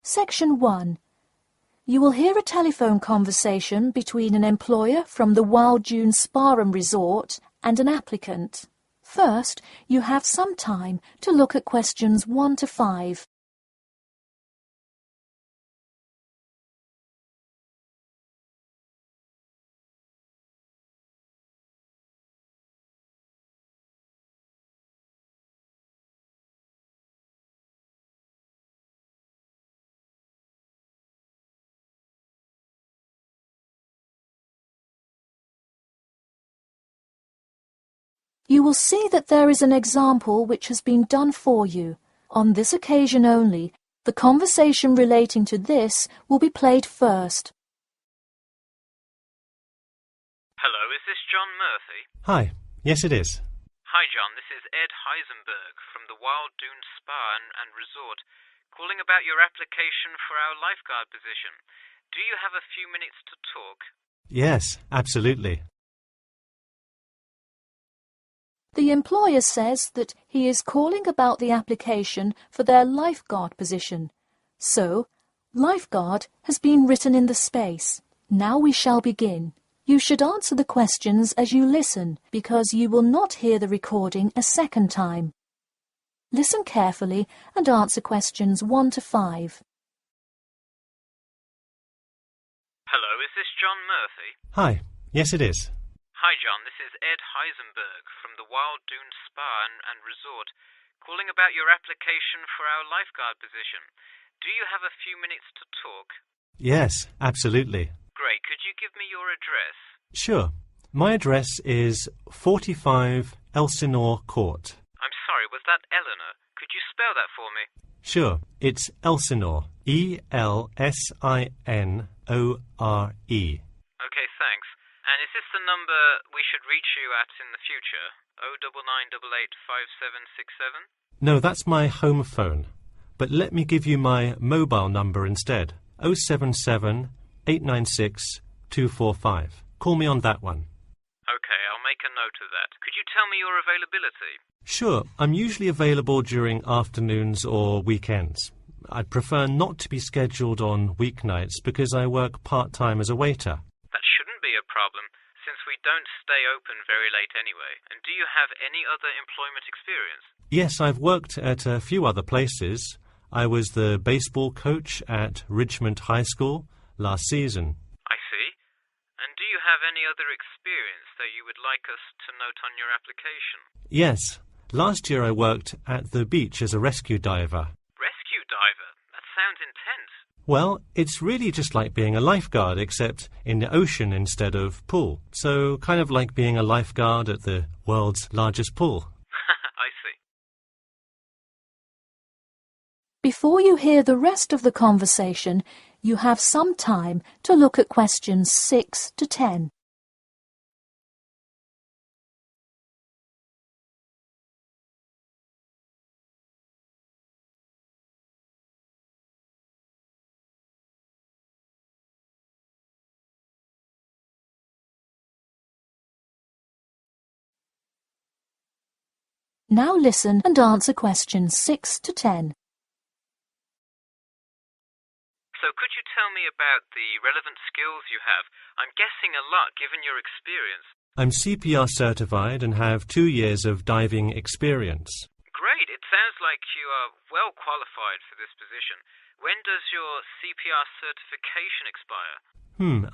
Section 1. You will hear a telephone conversation between an employer from the Wild Dune Spa and Resort and an applicant. First, you have some time to look at questions 1 to 5. You will see that there is an example which has been done for you. On this occasion only, the conversation relating to this will be played first. Hello, is this John Murphy? Hi, yes it is. Hi John, this is Ed Heisenberg from the Wild Dune Spa and Resort, calling about your application for our lifeguard position. Do you have a few minutes to talk? Yes, absolutely. The employer says that he is calling about the application for their lifeguard position. So, lifeguard has been written in the space. Now we shall begin. You should answer the questions as you listen, because you will not hear the recording a second time. Listen carefully and answer questions 1 to 5. Hello, is this John Murphy? Hi, yes it is. Hi John, this is Ed Heisenberg from the Wild Dune Spa and Resort, calling about your application for our lifeguard position. Do you have a few minutes to talk? Yes, absolutely. Great, could you give me your address? Sure. My address is 45 Elsinore Court. I'm sorry, was that Eleanor? Could you spell that for me? Sure, it's Elsinore. Elsinore. Okay, thanks. And is this the number we should reach you at in the future? 099885767? No, that's my home phone. But let me give you my mobile number instead. 077 896 245. Call me on that one. Okay, I'll make a note of that. Could you tell me your availability? Sure, I'm usually available during afternoons or weekends. I'd prefer not to be scheduled on weeknights because I work part-time as a waiter. That shouldn't be a problem, since we don't stay open very late anyway. And do you have any other employment experience? Yes, I've worked at a few other places. I was the baseball coach at Richmond High School last season. I see. And do you have any other experience that you would like us to note on your application? Yes. Last year I worked at the beach as a rescue diver. Rescue diver? That sounds intense. Well, it's really just like being a lifeguard, except in the ocean instead of pool. So kind of like being a lifeguard at the world's largest pool. I see. Before you hear the rest of the conversation, you have some time to look at questions 6 to 10. Now listen and answer questions 6 to 10. So could you tell me about the relevant skills you have? I'm guessing a lot given your experience. I'm CPR certified and have 2 years of diving experience. Great, it sounds like you are well qualified for this position. When does your CPR certification expire?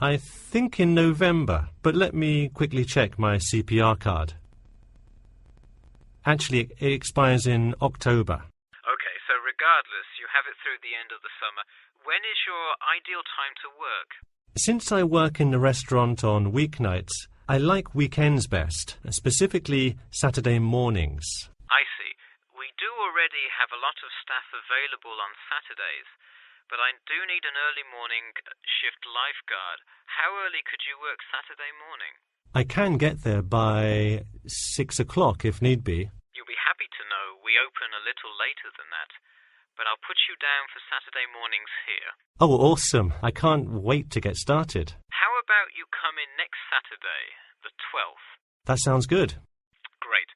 I think in November, but let me quickly check my CPR card. Actually, it expires in October. Okay, so regardless, you have it through the end of the summer. When is your ideal time to work? Since I work in the restaurant on weeknights, I like weekends best, specifically Saturday mornings. I see. We do already have a lot of staff available on Saturdays, but I do need an early morning shift lifeguard. How early could you work Saturday morning? I can get there by 6 o'clock if need be. You'll be happy to know we open a little later than that, but I'll put you down for Saturday mornings here. Oh, awesome. I can't wait to get started. How about you come in next Saturday, the 12th? That sounds good. Great.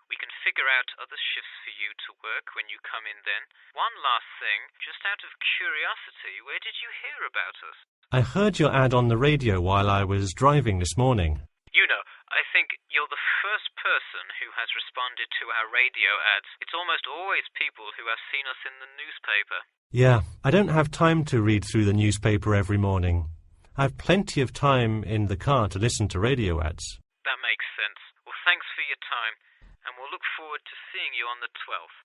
We can figure out other shifts for you to work when you come in then. One last thing, just out of curiosity, where did you hear about us? I heard your ad on the radio while I was driving this morning. You know, I think you're the first person who has responded to our radio ads. It's almost always people who have seen us in the newspaper. Yeah, I don't have time to read through the newspaper every morning. I've plenty of time in the car to listen to radio ads. That makes sense. Well, thanks for your time, and we'll look forward to seeing you on the 12th.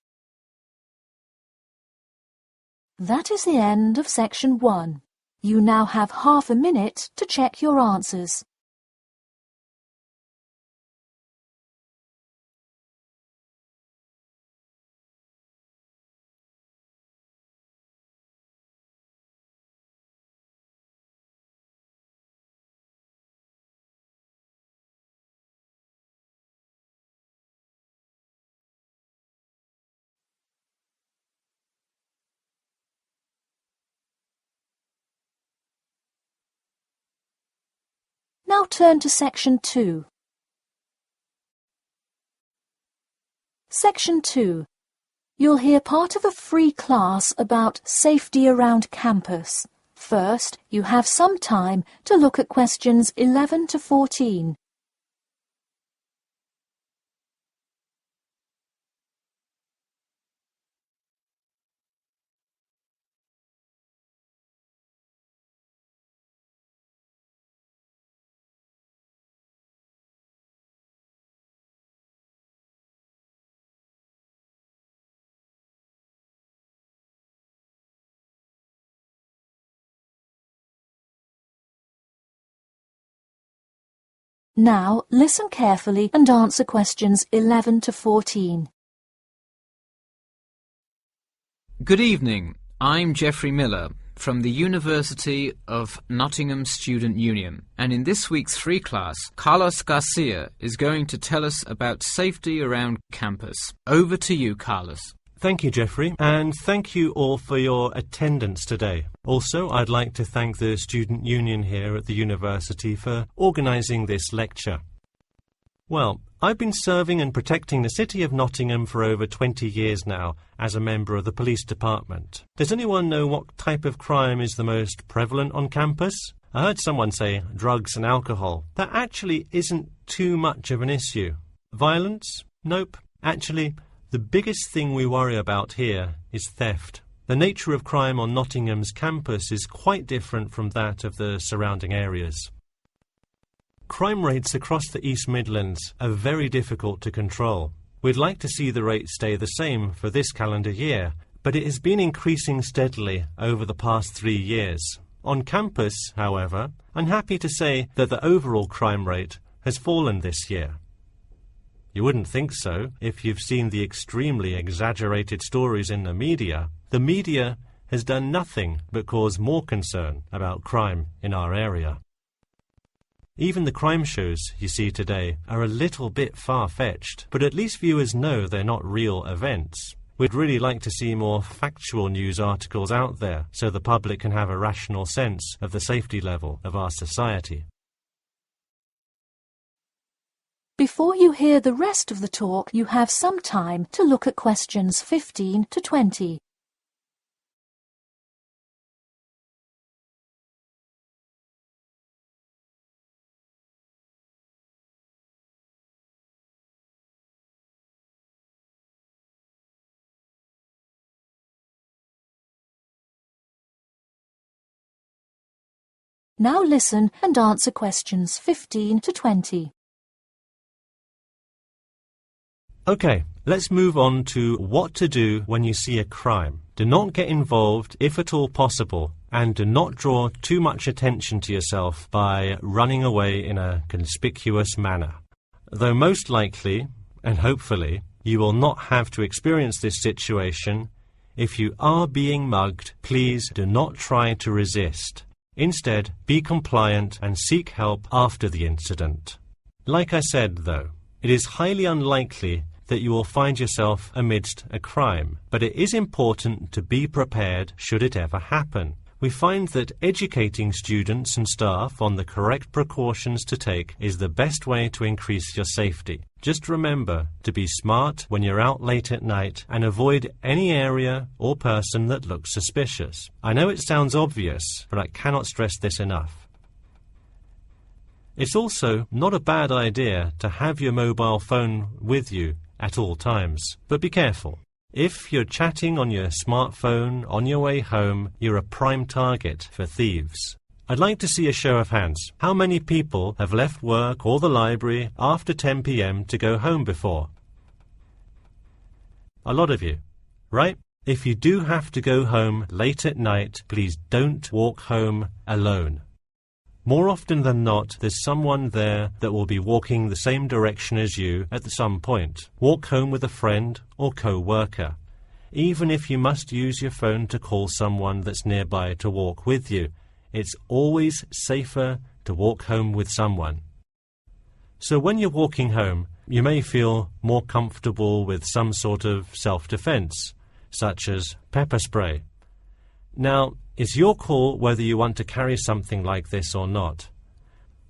That is the end of section 1. You now have half a minute to check your answers. Now turn to section 2. Section 2. You'll hear part of a free class about safety around campus. First, you have some time to look at questions 11 to 14. Now, listen carefully and answer questions 11 to 14. Good evening. I'm Geoffrey Miller from the University of Nottingham Student Union, and in this week's free class, Carlos Garcia is going to tell us about safety around campus. Over to you, Carlos. Thank you, Geoffrey, and thank you all for your attendance today. Also, I'd like to thank the Student Union here at the university for organising this lecture. Well, I've been serving and protecting the City of Nottingham for over 20 years now as a member of the police department. Does anyone know what type of crime is the most prevalent on campus? I heard someone say drugs and alcohol. That actually isn't too much of an issue. Violence? Nope. Actually, the biggest thing we worry about here is theft. The nature of crime on Nottingham's campus is quite different from that of the surrounding areas. Crime rates across the East Midlands are very difficult to control. We'd like to see the rate stay the same for this calendar year, but it has been increasing steadily over the past 3 years. On campus, however, I'm happy to say that the overall crime rate has fallen this year. You wouldn't think so if you've seen the extremely exaggerated stories in the media. The media has done nothing but cause more concern about crime in our area. Even the crime shows you see today are a little bit far-fetched, but at least viewers know they're not real events. We'd really like to see more factual news articles out there so the public can have a rational sense of the safety level of our society. Before you hear the rest of the talk, you have some time to look at questions 15 to 20. Now listen and answer questions 15 to 20. Okay, let's move on to what to do when you see a crime. Do not get involved if at all possible, and do not draw too much attention to yourself by running away in a conspicuous manner. Though most likely, and hopefully, you will not have to experience this situation, if you are being mugged, please do not try to resist. Instead, be compliant and seek help after the incident. Like I said, though, it is highly unlikely that you will find yourself amidst a crime, but it is important to be prepared should it ever happen. We find that educating students and staff on the correct precautions to take is the best way to increase your safety. Just remember to be smart when you're out late at night and avoid any area or person that looks suspicious. I know it sounds obvious, but I cannot stress this enough. It's also not a bad idea to have your mobile phone with you at all times, but be careful. If you're chatting on your smartphone on your way home, you're a prime target for thieves. I'd like to see a show of hands. How many people have left work or the library after 10 p.m. to go home before? A lot of you, right? If you do have to go home late at night, please don't walk home alone. More often than not, there's someone there that will be walking the same direction as you at some point. Walk home with a friend or co-worker. Even if you must use your phone to call someone that's nearby to walk with you, it's always safer to walk home with someone. So when you're walking home, you may feel more comfortable with some sort of self-defense, such as pepper spray. Now, it's your call whether you want to carry something like this or not.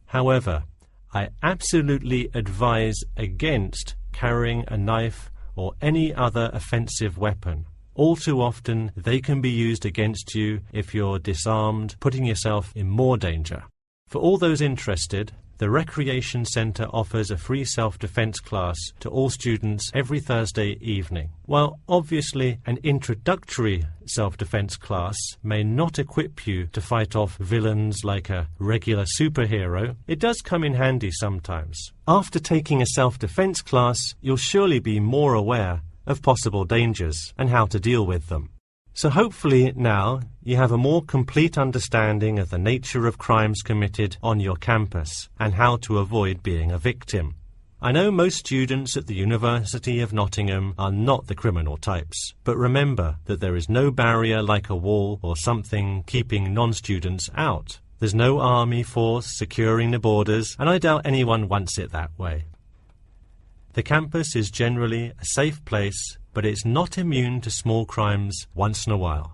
However, I absolutely advise against carrying a knife or any other offensive weapon. All too often, they can be used against you if you're disarmed, putting yourself in more danger. For all those interested, the Recreation Centre offers a free self-defense class to all students every Thursday evening. While obviously an introductory self-defense class may not equip you to fight off villains like a regular superhero, it does come in handy sometimes. After taking a self-defense class, you'll surely be more aware of possible dangers and how to deal with them. So hopefully now you have a more complete understanding of the nature of crimes committed on your campus and how to avoid being a victim. I know most students at the University of Nottingham are not the criminal types, but remember that there is no barrier like a wall or something keeping non-students out. There's no army force securing the borders, and I doubt anyone wants it that way. The campus is generally a safe place, but it's not immune to small crimes once in a while.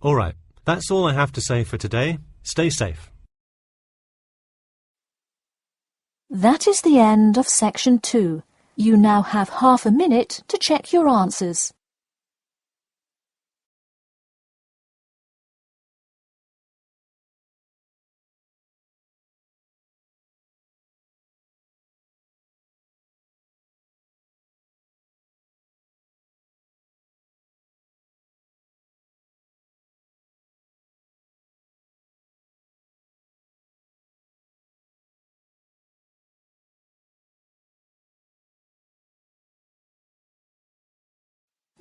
All right, that's all I have to say for today. Stay safe. That is the end of section 2. You now have half a minute to check your answers.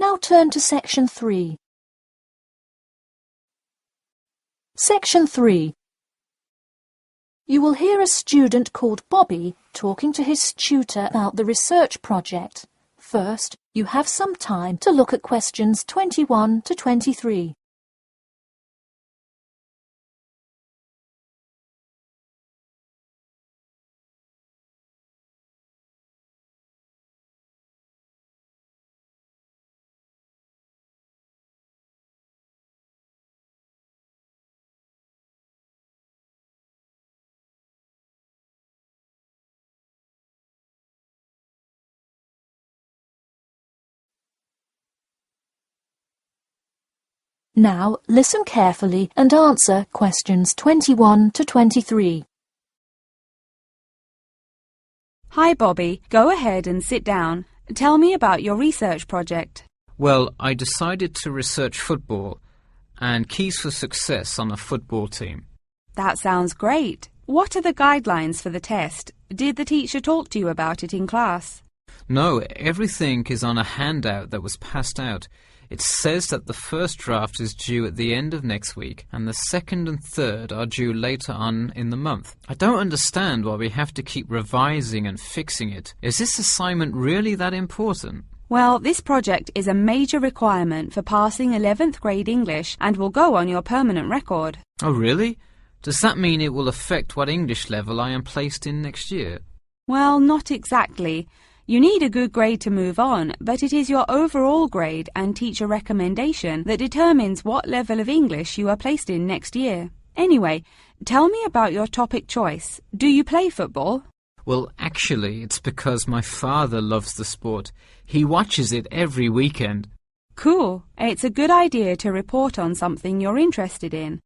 Now turn to section 3. Section 3. You will hear a student called Bobby talking to his tutor about the research project. First, you have some time to look at questions 21 to 23. Now listen carefully and answer questions 21 to 23. Hi, Bobby. Go ahead and sit down. Tell me about your research project. Well, I decided to research football and keys for success on a football team. That sounds great. What are the guidelines for the test? Did the teacher talk to you about it in class? No, everything is on a handout that was passed out. It says that the first draft is due at the end of next week and the second and third are due later on in the month. I don't understand why we have to keep revising and fixing it. Is this assignment really that important? Well, this project is a major requirement for passing 11th grade English and will go on your permanent record. Oh, really? Does that mean it will affect what English level I am placed in next year? Well, not exactly. You need a good grade to move on, but it is your overall grade and teacher recommendation that determines what level of English you are placed in next year. Anyway, tell me about your topic choice. Do you play football? Well, actually, it's because my father loves the sport. He watches it every weekend. Cool. It's a good idea to report on something you're interested in.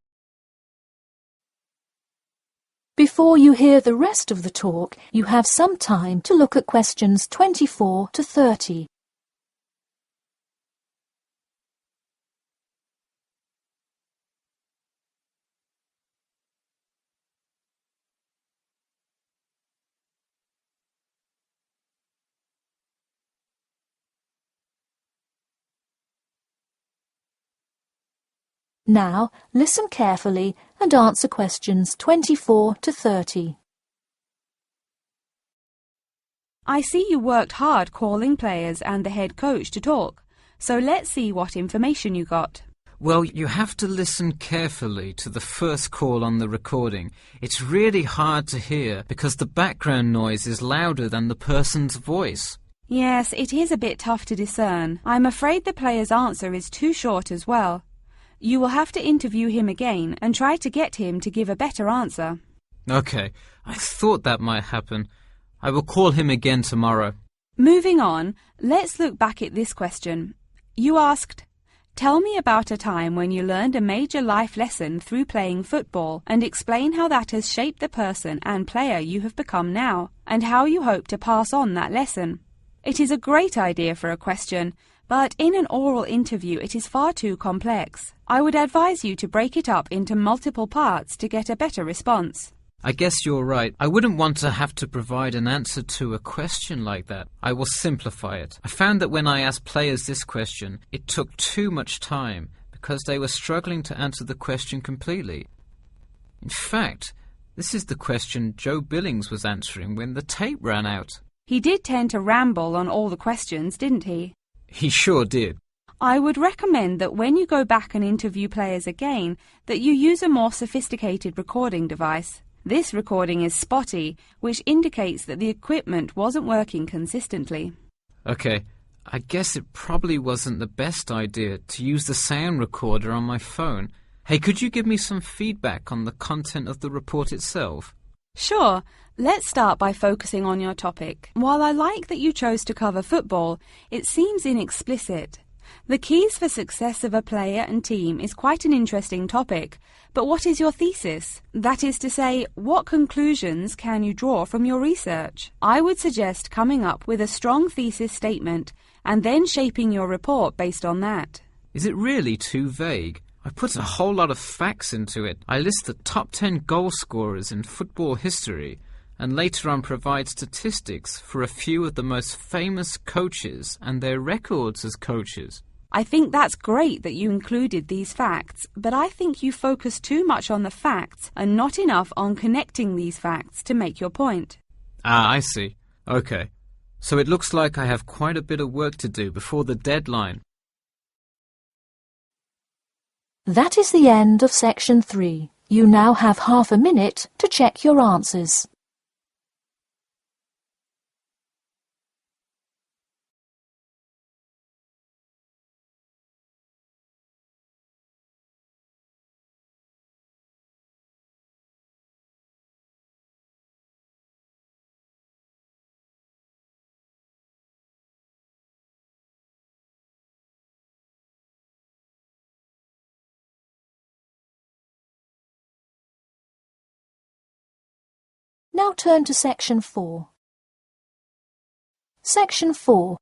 Before you hear the rest of the talk, you have some time to look at questions 24 to 30. Now, listen carefully and answer questions 24 to 30. I see you worked hard calling players and the head coach to talk, so let's see what information you got. Well, you have to listen carefully to the first call on the recording. It's really hard to hear because the background noise is louder than the person's voice. Yes, it is a bit tough to discern. I'm afraid the player's answer is too short as well. You will have to interview him again and try to get him to give a better answer. Okay, I thought that might happen. I will call him again tomorrow. Moving on, let's look back at this question. You asked, "Tell me about a time when you learned a major life lesson through playing football and explain how that has shaped the person and player you have become now, and how you hope to pass on that lesson." It is a great idea for a question, but in an oral interview it is far too complex. I would advise you to break it up into multiple parts to get a better response. I guess you're right. I wouldn't want to have to provide an answer to a question like that. I will simplify it. I found that when I asked players this question, it took too much time because they were struggling to answer the question completely. In fact, this is the question Joe Billings was answering when the tape ran out. He did tend to ramble on all the questions, didn't he? He sure did. I would recommend that when you go back and interview players again, that you use a more sophisticated recording device. This recording is spotty, which indicates that the equipment wasn't working consistently. Okay, I guess it probably wasn't the best idea to use the sound recorder on my phone. Hey, could you give me some feedback on the content of the report itself? Sure. Let's start by focusing on your topic. While I like that you chose to cover football, it seems inexplicit. The keys for success of a player and team is quite an interesting topic, but what is your thesis? That is to say, what conclusions can you draw from your research? I would suggest coming up with a strong thesis statement and then shaping your report based on that. Is it really too vague? I put a whole lot of facts into it. I list the top 10 goal scorers in football history and later on provide statistics for a few of the most famous coaches and their records as coaches. I think that's great that you included these facts, but I think you focus too much on the facts and not enough on connecting these facts to make your point. Ah, I see. Okay. So it looks like I have quite a bit of work to do before the deadline. That is the end of section 3. You now have half a minute to check your answers. Now turn to section 4. Section 4.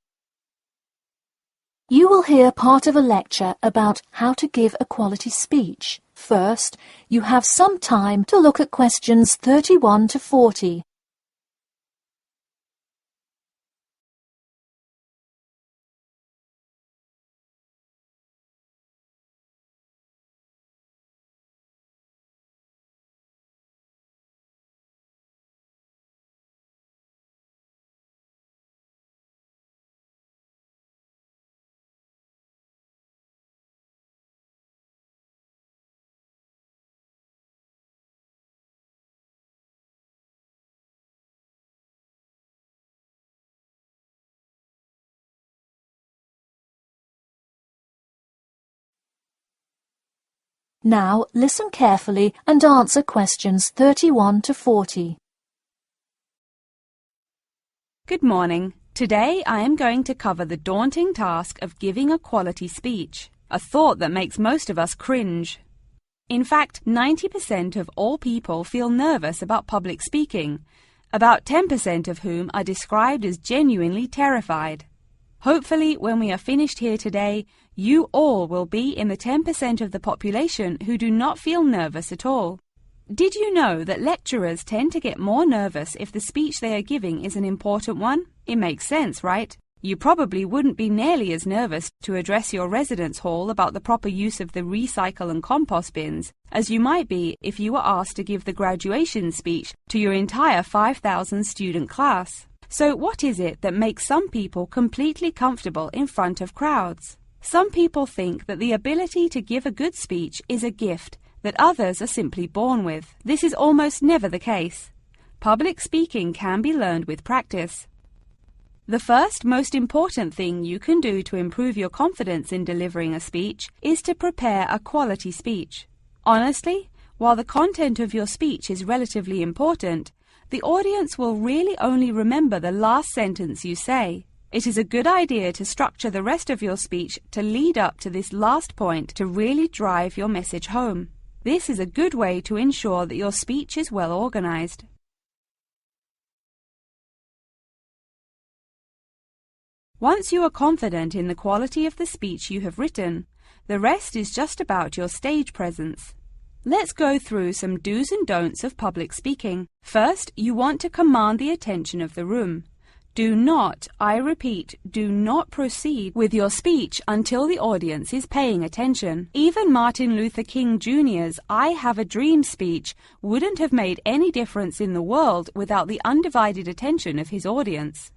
You will hear part of a lecture about how to give a quality speech. First, you have some time to look at questions 31 to 40. Now listen carefully and answer questions 31 to 40. Good morning. Today I am going to cover the daunting task of giving a quality speech, a thought that makes most of us cringe. In fact, 90% of all people feel nervous about public speaking, about 10% of whom are described as genuinely terrified. Hopefully, when we are finished here today, you all will be in the 10% of the population who do not feel nervous at all. Did you know that lecturers tend to get more nervous if the speech they are giving is an important one? It makes sense, right? You probably wouldn't be nearly as nervous to address your residence hall about the proper use of the recycle and compost bins as you might be if you were asked to give the graduation speech to your entire 5,000 student class. So what is it that makes some people completely comfortable in front of crowds? Some people think that the ability to give a good speech is a gift that others are simply born with. This is almost never the case. Public speaking can be learned with practice. The first most important thing you can do to improve your confidence in delivering a speech is to prepare a quality speech. Honestly, while the content of your speech is relatively important, the audience will really only remember the last sentence you say. It is a good idea to structure the rest of your speech to lead up to this last point to really drive your message home. This is a good way to ensure that your speech is well organized. Once you are confident in the quality of the speech you have written, the rest is just about your stage presence. Let's go through some do's and don'ts of public speaking. First, you want to command the attention of the room. Do not, I repeat, do not proceed with your speech until the audience is paying attention. Even Martin Luther King Jr.'s I Have a Dream speech wouldn't have made any difference in the world without the undivided attention of his audience.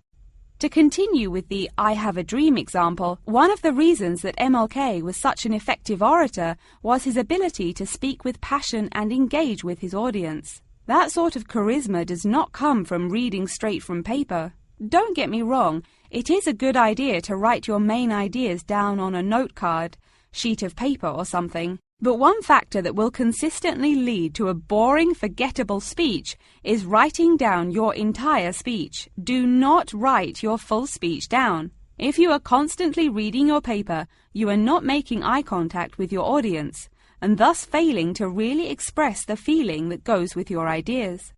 To continue with the I Have a Dream example, one of the reasons that MLK was such an effective orator was his ability to speak with passion and engage with his audience. That sort of charisma does not come from reading straight from paper. Don't get me wrong, it is a good idea to write your main ideas down on a note card, sheet of paper or something. But one factor that will consistently lead to a boring, forgettable speech is writing down your entire speech. Do not write your full speech down. If you are constantly reading your paper, you are not making eye contact with your audience, and thus failing to really express the feeling that goes with your ideas.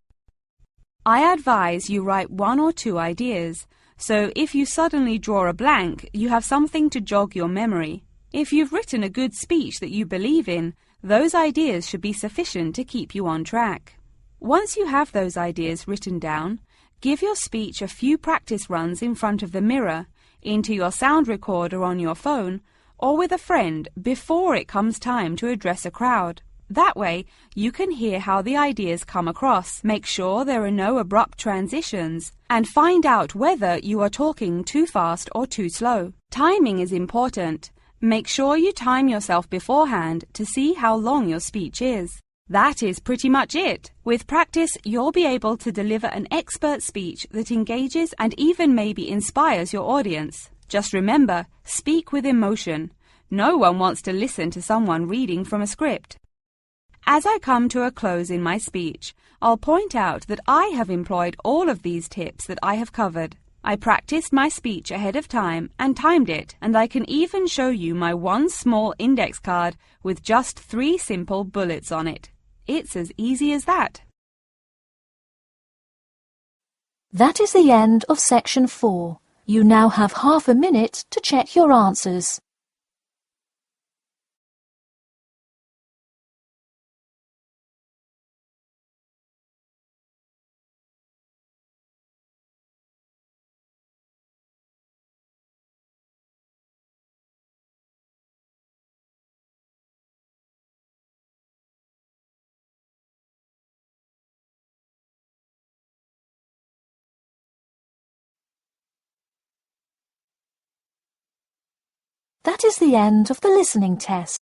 I advise you write 1 or 2 ideas, so if you suddenly draw a blank, you have something to jog your memory. If you've written a good speech that you believe in, those ideas should be sufficient to keep you on track. Once you have those ideas written down, give your speech a few practice runs in front of the mirror, into your sound recorder on your phone, or with a friend before it comes time to address a crowd. That way, you can hear how the ideas come across, make sure there are no abrupt transitions, and find out whether you are talking too fast or too slow. Timing is important. Make sure you time yourself beforehand to see how long your speech is. That is pretty much it. With practice, you'll be able to deliver an expert speech that engages and even maybe inspires your audience. Just remember, speak with emotion. No one wants to listen to someone reading from a script. As I come to a close in my speech, I'll point out that I have employed all of these tips that I have covered. I practiced my speech ahead of time and timed it, and I can even show you my one small index card with just 3 simple bullets on it. It's as easy as that. That is the end of section 4. You now have half a minute to check your answers. That is the end of the listening test.